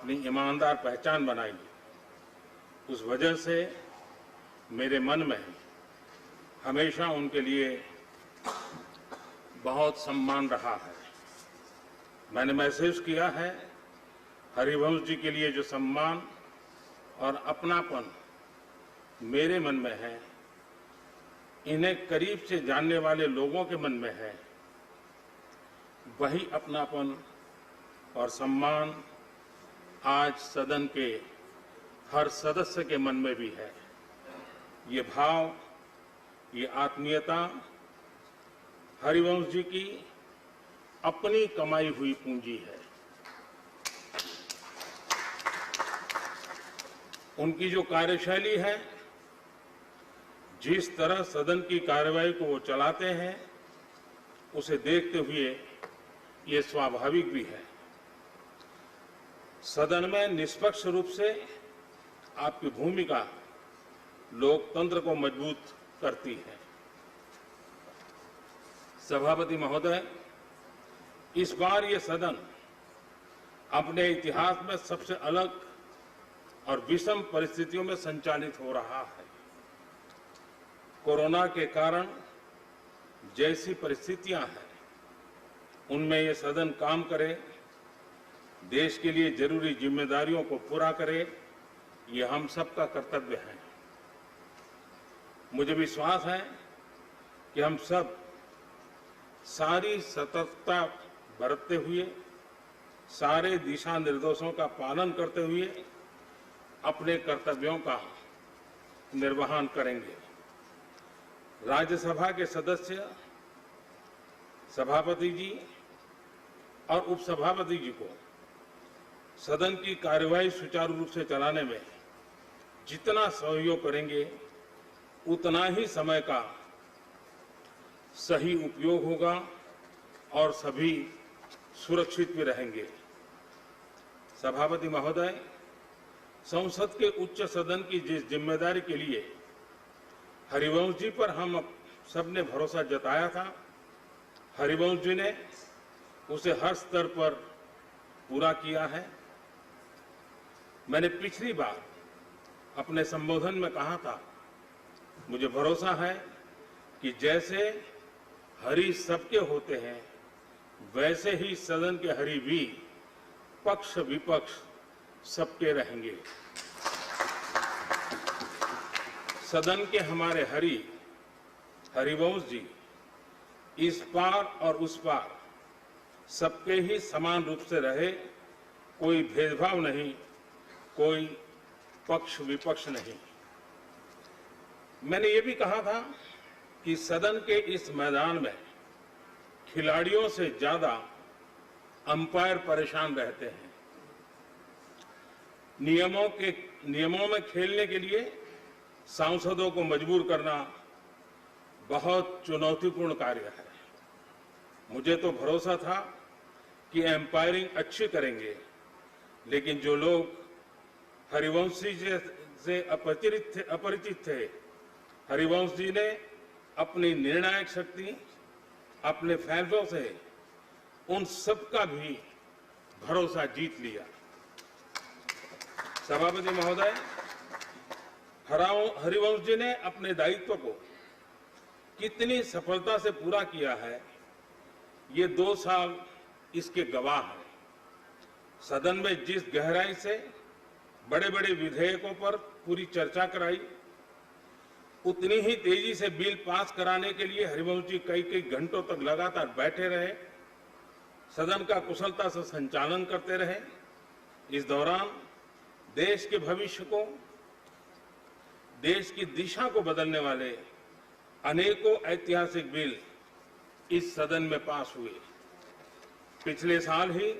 अपनी ईमानदार पहचान बनाई। उस वजह से मेरे मन में हमेशा उनके लिए बहुत सम्मान रहा है। मैंने महसूस किया है हरिवंश जी के लिए जो सम्मान और अपनापन मेरे मन में है, इन्हें करीब से जानने वाले लोगों के मन में है, वही अपनापन और सम्मान आज सदन के हर सदस्य के मन में भी है। ये भाव, ये आत्मीयता हरिवंश जी की अपनी कमाई हुई पूंजी है। उनकी जो कार्यशैली है, जिस तरह सदन की कार्यवाही को वो चलाते हैं, उसे देखते हुए ये स्वाभाविक भी है। सदन में निष्पक्ष रूप से आपकी भूमिका लोकतंत्र को मजबूत करती है। सभापति महोदय, इस बार ये सदन अपने इतिहास में सबसे अलग और विषम परिस्थितियों में संचालित हो रहा है। कोरोना के कारण जैसी परिस्थितियां हैं, उनमें ये सदन काम करे, देश के लिए जरूरी जिम्मेदारियों को पूरा करे, ये हम सबका कर्तव्य है। मुझे विश्वास है कि हम सब सारी सतर्कता बरतते हुए, सारे दिशा निर्देशों का पालन करते हुए अपने कर्तव्यों का निर्वहन करेंगे। राज्यसभा के सदस्य, सभापति जी और उपसभापति जी को सदन की कार्यवाही सुचारू रूप से चलाने में जितना सहयोग करेंगे, उतना ही समय का सही उपयोग होगा और सभी सुरक्षित भी रहेंगे। सभापति महोदय, संसद के उच्च सदन की जिस जिम्मेदारी के लिए हरिवंश जी पर हम सबने भरोसा जताया था, हरिवंश जी ने उसे हर स्तर पर पूरा किया है। मैंने पिछली बार अपने संबोधन में कहा था, मुझे भरोसा है कि जैसे हरि सबके होते हैं, वैसे ही सदन के हरि भी पक्ष विपक्ष सबके रहेंगे। सदन के हमारे हरिवंश जी इस पार और उस पार सबके ही समान रूप से रहे, कोई भेदभाव नहीं, कोई पक्ष विपक्ष नहीं। मैंने ये भी कहा था कि सदन के इस मैदान में खिलाड़ियों से ज्यादा अंपायर परेशान रहते हैं। नियमों में खेलने के लिए सांसदों को मजबूर करना बहुत चुनौतीपूर्ण कार्य है। मुझे तो भरोसा था कि एम्पायरिंग अच्छी करेंगे, लेकिन जो लोग हरिवंश जी से अपरिचित थे, हरिवंश जी ने अपनी निर्णायक शक्ति, अपने फैसलों से उन सबका भी भरोसा जीत लिया। सभापति महोदय, हरिवंश जी ने अपने दायित्व को कितनी सफलता से पूरा किया है, ये 2 साल इसके गवाह हैं। सदन में जिस गहराई से बड़े बड़े विधेयकों पर पूरी चर्चा कराई, उतनी ही तेजी से बिल पास कराने के लिए हरिवंश जी कई घंटों तक लगातार बैठे रहे, सदन का कुशलता से संचालन करते रहे। इस दौरान देश के भविष्य को, देश की दिशा को बदलने वाले अनेकों ऐतिहासिक बिल इस सदन में पास हुए। पिछले साल ही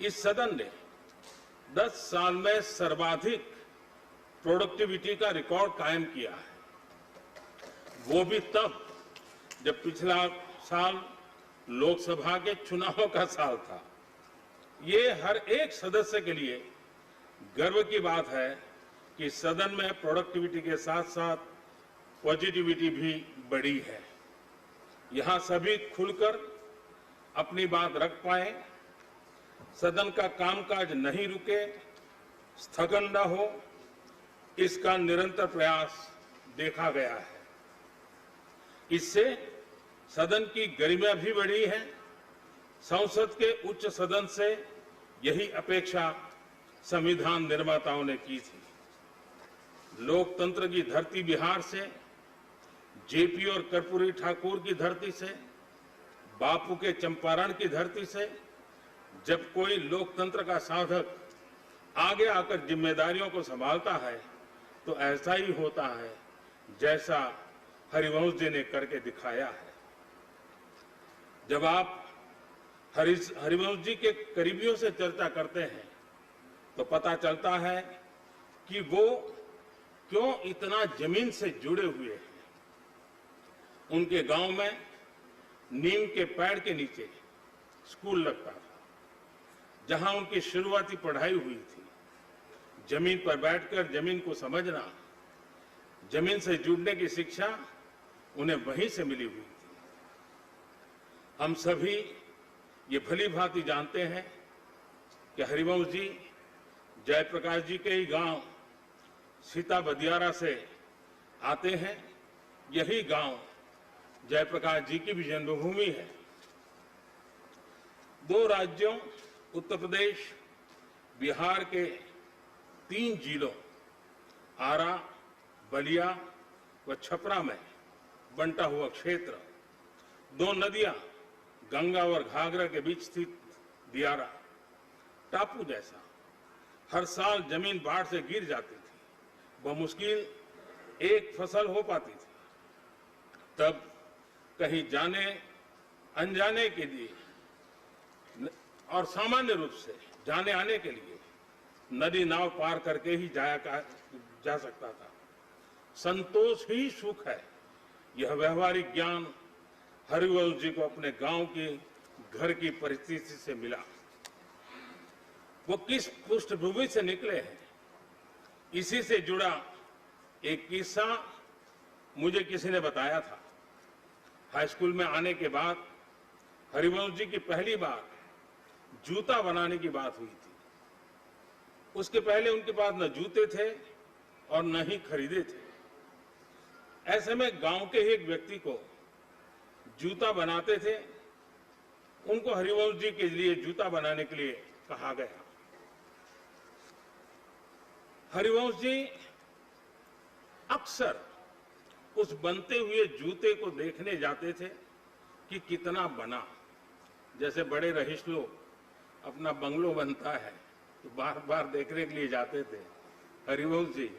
इस सदन ने 10 साल में सर्वाधिक प्रोडक्टिविटी का रिकॉर्ड कायम किया है, वो भी तब जब पिछला साल लोकसभा के चुनाव का साल था। ये हर एक सदस्य के लिए गर्व की बात है कि सदन में प्रोडक्टिविटी के साथ साथ पॉजिटिविटी भी बढ़ी है। यहां सभी खुलकर अपनी बात रख पाए, सदन का कामकाज नहीं रुके, स्थगन न हो, इसका निरंतर प्रयास देखा गया है। इससे सदन की गरिमा भी बढ़ी है। संसद के उच्च सदन से यही अपेक्षा संविधान निर्माताओं ने की थी। लोकतंत्र की धरती बिहार से, जेपी और कर्पूरी ठाकुर की धरती से, बापू के चंपारण की धरती से जब कोई लोकतंत्र का साधक आगे आकर जिम्मेदारियों को संभालता है तो ऐसा ही होता है जैसा हरिवंश जी ने करके दिखाया है। जब आप हरिवंश जी के करीबियों से चर्चा करते हैं तो पता चलता है कि वो क्यों इतना जमीन से जुड़े हुए हैं। उनके गांव में नीम के पेड़ के नीचे स्कूल लगता था, जहां उनकी शुरुआती पढ़ाई हुई थी। जमीन पर बैठकर जमीन को समझना, जमीन से जुड़ने की शिक्षा उन्हें वहीं से मिली हुई थी। हम सभी ये भली भांति जानते हैं कि हरिवंश जी जयप्रकाश जी के ही गांव सीता बदियारा से आते हैं। यही गांव जयप्रकाश जी की भी जन्मभूमि है। दो राज्यों उत्तर प्रदेश, बिहार के 3 जिलों आरा, बलिया व छपरा में बंटा हुआ क्षेत्र, 2 नदियां गंगा और घाघरा के बीच स्थित दियारा टापू जैसा, हर साल जमीन बाढ़ से गिर जाती थी। बमुश्किल एक फसल हो पाती थी। तब कहीं जाने अनजाने के लिए और सामान्य रूप से जाने आने के लिए नदी नाव पार करके ही जा सकता था। संतोष ही सुख है। यह व्यवहारिक ज्ञान हरिवंश जी को अपने गांव की घर की परिस्थिति से मिला। वो किस पृष्ठभूमि से निकले हैं, इसी से जुड़ा एक किस्सा मुझे किसी ने बताया था। हाई स्कूल में आने के बाद हरिवंश जी की पहली बार जूता बनाने की बात हुई थी। उसके पहले उनके पास न जूते थे और न ही खरीदे थे। ऐसे में गांव के ही एक व्यक्ति को जूता बनाते थे। उनको हरिवंश जी के लिए जूता बनाने के लिए कहा गया। हरिवंश जी अक्सर उस बनते हुए जूते को देखने जाते थे कि कितना बना। जैसे बड़े रईस लोग अपना बंगलो बनता है तो बार बार देखने के लिए जाते थे। हरिवंश जी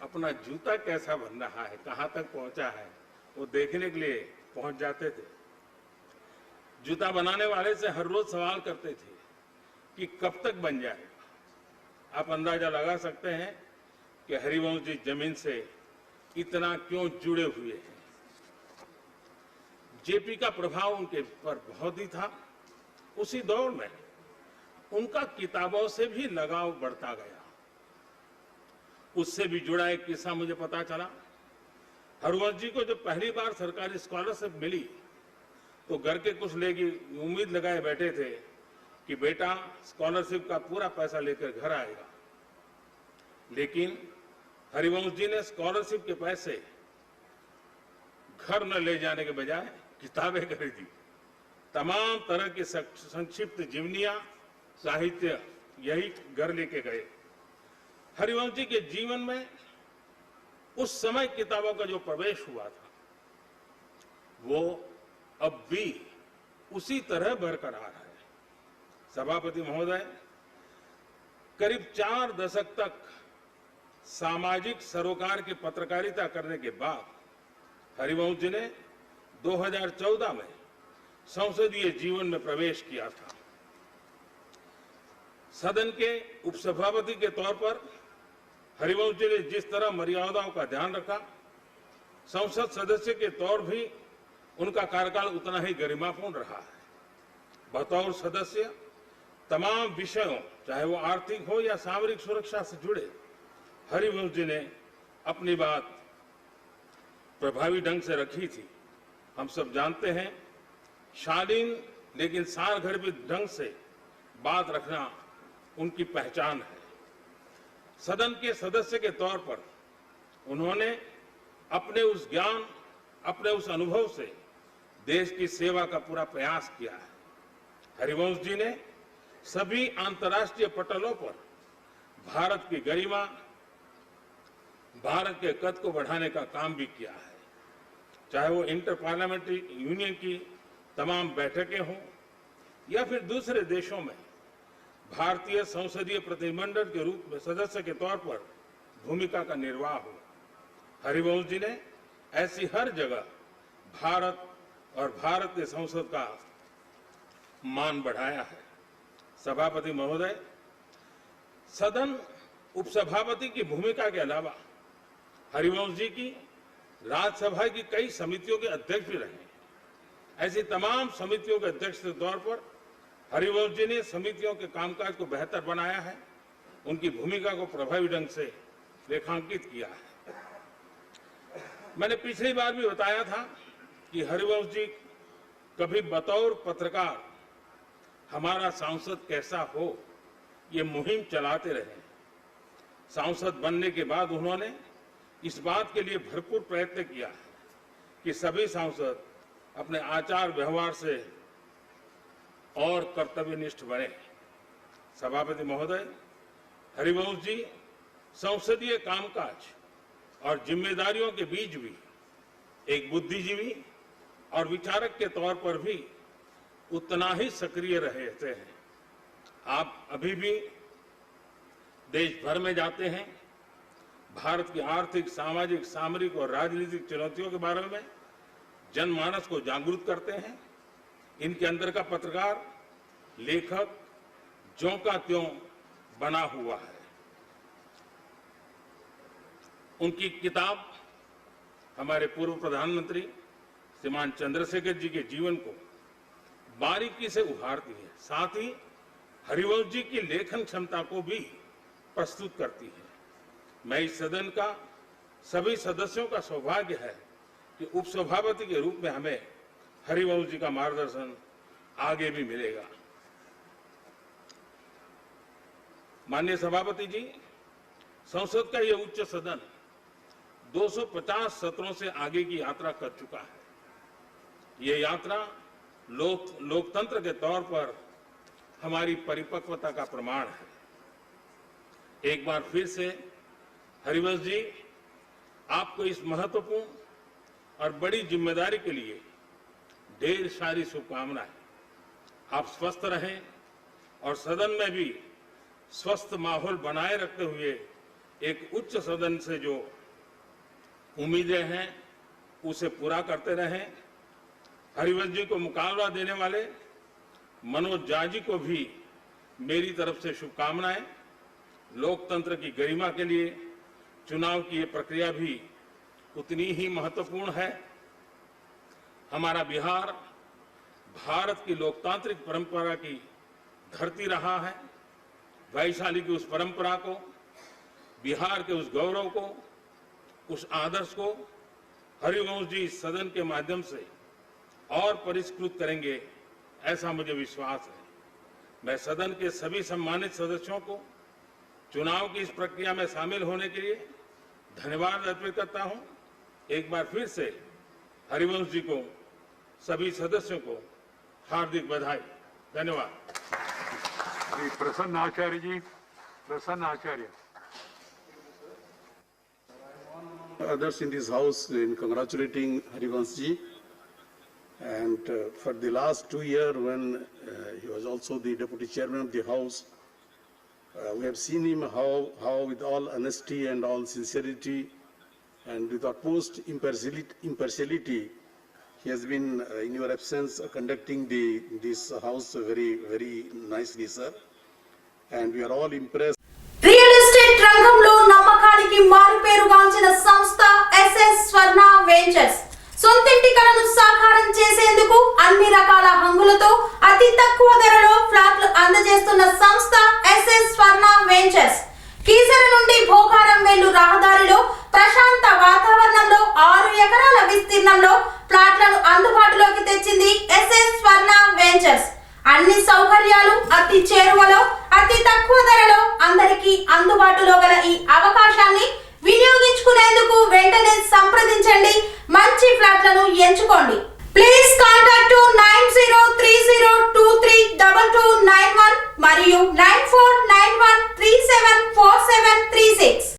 अपना जूता कैसा बन रहा है, कहां तक पहुंचा है, वो देखने के लिए पहुंच जाते थे। जूता बनाने वाले से हर रोज सवाल करते थे कि कब तक बन जाएगा। आप अंदाजा लगा सकते हैं कि हरिवंश जी जमीन से इतना क्यों जुड़े हुए हैं। जेपी का प्रभाव उनके पर बहुत ही था। उसी दौर में उनका किताबों से भी लगाव बढ़ता गया। उससे भी जुड़ा एक किस्सा मुझे पता चला। हरिवंश जी को जब पहली बार सरकारी स्कॉलरशिप मिली तो घर के कुछ लोग उम्मीद लगाए बैठे थे कि बेटा स्कॉलरशिप का पूरा पैसा लेकर घर आएगा। लेकिन हरिवंश जी ने स्कॉलरशिप के पैसे घर न ले जाने के बजाय किताबें खरीदी। तमाम तरह की संक्षिप्त जीवनियां, साहित्य यही घर लेके गए। हरिवंश जी के जीवन में उस समय किताबों का जो प्रवेश हुआ था वो अब भी उसी तरह बरकरार है। सभापति महोदय, करीब 4 दशक तक सामाजिक सरोकार की पत्रकारिता करने के बाद हरिवंश जी ने 2014 में संसदीय जीवन में प्रवेश किया था। सदन के उपसभापति के तौर पर हरिवंश जी ने जिस तरह मर्यादाओं का ध्यान रखा, संसद सदस्य के तौर भी उनका कार्यकाल उतना ही गरिमापूर्ण रहा है। बतौर सदस्य तमाम विषयों, चाहे वो आर्थिक हो या सामरिक सुरक्षा से जुड़े, हरिवंश जी ने अपनी बात प्रभावी ढंग से रखी थी। हम सब जानते हैं, शालीन लेकिन सारगर्भित ढंग से बात रखना उनकी पहचान है। सदन के सदस्य के तौर पर उन्होंने अपने उस ज्ञान, अपने उस अनुभव से देश की सेवा का पूरा प्रयास किया है। हरिवंश जी ने सभी अंतर्राष्ट्रीय पटलों पर भारत की गरिमा, भारत के कद को बढ़ाने का काम भी किया है। चाहे वो इंटर पार्लियामेंट्री यूनियन की तमाम बैठकें हों या फिर दूसरे देशों में भारतीय संसदीय प्रतिनिधिमंडल के रूप में सदस्य के तौर पर भूमिका का निर्वाह हो, हरिवंश जी ने ऐसी हर जगह भारत और भारत के संसद का मान बढ़ाया है। सभापति महोदय, सदन उपसभापति की भूमिका के अलावा हरिवंश जी की राज्यसभा की कई समितियों के अध्यक्ष भी रहे। ऐसी तमाम समितियों के अध्यक्ष के तौर पर हरिवंश जी ने समितियों के कामकाज को बेहतर बनाया है, उनकी भूमिका को प्रभावी ढंग से रेखांकित किया है। मैंने पिछली बार भी बताया था कि हरिवंश जी कभी बतौर पत्रकार हमारा सांसद कैसा हो ये मुहिम चलाते रहे। सांसद बनने के बाद उन्होंने इस बात के लिए भरपूर प्रयत्न किया कि सभी सांसद अपने आचार व्यवहार से और कर्तव्यनिष्ठ बने। सभापति महोदय, हरिवंश जी संसदीय कामकाज और जिम्मेदारियों के बीच भी एक बुद्धिजीवी और विचारक के तौर पर भी उतना ही सक्रिय रहते हैं। आप अभी भी देश भर में जाते हैं, भारत की आर्थिक, सामाजिक, सामरिक और राजनीतिक चुनौतियों के बारे में जनमानस को जागरूक करते हैं। इनके अंदर का पत्रकार, लेखक ज्यों का त्यों बना हुआ है। उनकी किताब हमारे पूर्व प्रधानमंत्री श्रीमान चंद्रशेखर जी के जीवन को बारीकी से उभारती है, साथ ही हरिवंश जी की लेखन क्षमता को भी प्रस्तुत करती है। मैं इस सदन का सभी सदस्यों का सौभाग्य है कि उपसभापति के रूप में हमें हरिवंश जी का मार्गदर्शन आगे भी मिलेगा। माननीय सभापति जी, संसद का यह उच्च सदन 250 सत्रों से आगे की यात्रा कर चुका है। ये यात्रा लोकतंत्र के तौर पर हमारी परिपक्वता का प्रमाण है। एक बार फिर से हरिवंश जी, आपको इस महत्वपूर्ण और बड़ी जिम्मेदारी के लिए ढेर सारी शुभकामनाएं। आप स्वस्थ रहें और सदन में भी स्वस्थ माहौल बनाए रखते हुए एक उच्च सदन से जो उम्मीदें हैं उसे पूरा करते रहें। हरिवंश जी को मुकाबला देने वाले मनोज झा जी को भी मेरी तरफ से शुभकामनाएं। लोकतंत्र की गरिमा के लिए चुनाव की ये प्रक्रिया भी उतनी ही महत्वपूर्ण है। हमारा बिहार भारत की लोकतांत्रिक परंपरा की धरती रहा है। वैशाली की उस परंपरा को, बिहार के उस गौरव को, उस आदर्श को हरिवंश जी सदन के माध्यम से और परिष्कृत करेंगे, ऐसा मुझे विश्वास है। मैं सदन के सभी सम्मानित सदस्यों को चुनाव की इस प्रक्रिया में शामिल होने के लिए धन्यवाद अर्पित करता हूं। एक बार फिर से हरिवंश जी को, सभी सदस्यों को हार्दिक बधाई। धन्यवाद। प्रसन्न आचार्य जी, प्रसन्न आचार्य। Others in this house in congratulating Harivansh ji, and for the last 2 years when he was also the deputy chairman of the house, we have seen him how with all honesty and all sincerity and with utmost impartiality he has been in your absence conducting this house very nicely, sir, and we are all impressed. Real estate రంగంలో నమ్మకానికి మారుపేరుగాంచిన సంస్థ SS స్వర్ణ ventures సొంతింటి కలను సాకారం చేసేందుకు అన్ని రకాల హంగులతో అతి తక్కువ ధరలో ఫ్లాట్లు అందజేస్తున్న సంస్థ ఎస్ఎస్ స్వర్ణ వెంచర్స్ కీసర నుండి భోగారం వెళ్ళు రహదారిలో ప్రశాంత వాతావరణంలో 6 ఎకరాల విస్తీర్ణంలో ఫ్లాట్లను అందుబాటులోకి తెచ్చింది ఎస్ఎస్ స్వర్ణ వెంచర్స్. అన్ని సౌకర్యాలు అతి అతి చేరువలో అతి తక్కువ ధరలో అందరికీ అందుబాటులో గల ఈ అవకాశాన్ని వినియోగించుకునేందుకు వెంటనే సంప్రదించండి. మంచి ఫ్లాట్లను ఎంచుకోండి. Please contact 9030